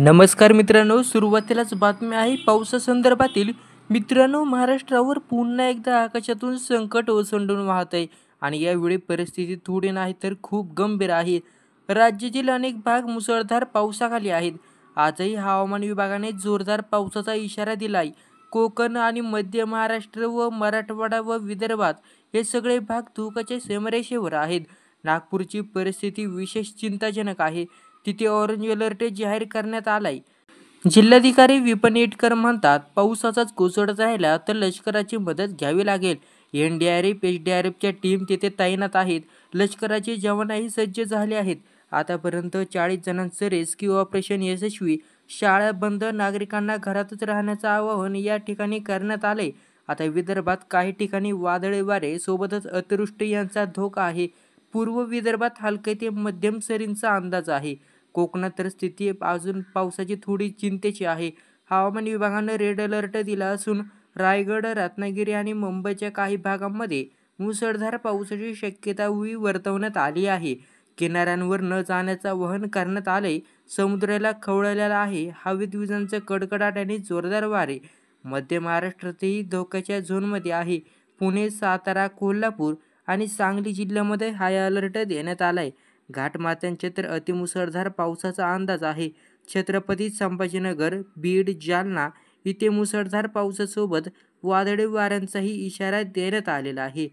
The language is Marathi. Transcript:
नमस्कार मित्रांनो, सुरुवातीलाच बातमी आहे पावसासंदर्भातील. मित्रांनो, महाराष्ट्रावर पुन्हा एकदा आकाशातून संकट ओसंडून वाहत आहे आणि यावेळी परिस्थिती थोडी नाही तर खूप गंभीर आहे. राज्यातील अनेक भाग मुसळधार पावसाखाली आहेत. आजही हवामान विभागाने जोरदार पावसाचा इशारा दिलाय. कोकण आणि मध्य महाराष्ट्र व मराठवाडा व विदर्भात हे सगळे भाग धोक्याच्या सीमारेषेवर आहेत. नागपूरची परिस्थिती विशेष चिंताजनक आहे. तिथे ऑरेंज अलर्ट जाहीर करण्यात आलाय. जिल्हाधिकारी विपिन ईटकर म्हणतात, पावसाचाच कोसळत राहिला तर लष्कराची मदत घ्यावी लागेल. एनडीआरएफ, एसडीआरएफच्या टीम तिथे तैनात आहेत. लष्कराचे जवानही सज्ज झाले आहेत. आतापर्यंत 40 जणांचं रेस्क्यू ऑपरेशन यशस्वी. शाळा बंद, नागरिकांना घरातच राहण्याचं आवाहन या ठिकाणी करण्यात आलंय. आता विदर्भात काही ठिकाणी वादळी वारे सोबतच अतिवृष्टी यांचा धोका आहे. पूर्व विदर्भात हलके ते मध्यम सरींचा अंदाज आहे. कोकणात तर स्थिती अजून पावसाची थोडी चिंतेची आहे. हवामान विभागानं रेड अलर्ट दिला असून रायगड, रत्नागिरी आणि मुंबईच्या काही भागांमध्ये मुसळधार पावसाची शक्यता वर्तवण्यात आली आहे. किनाऱ्यांवर न जाण्याचं आवाहन करण्यात आलंय. समुद्राला खवळलेला आहे. हवेत विजांचा कडकडाट आणि जोरदार वारे. मध्य महाराष्ट्रातही धोक्याच्या झोनमध्ये आहे. पुणे, सातारा, कोल्हापूर आणि सांगली जिल्ह्यामध्ये हाय अलर्ट देण्यात आलाय. घाटमाथ्यांच्या तर अतिमुसळधार पावसाचा अंदाज आहे. छत्रपती संभाजीनगर, बीड, जालना इथे मुसळधार पावसासोबत वादळी वाऱ्यांचाही इशारा देण्यात आलेला आहे.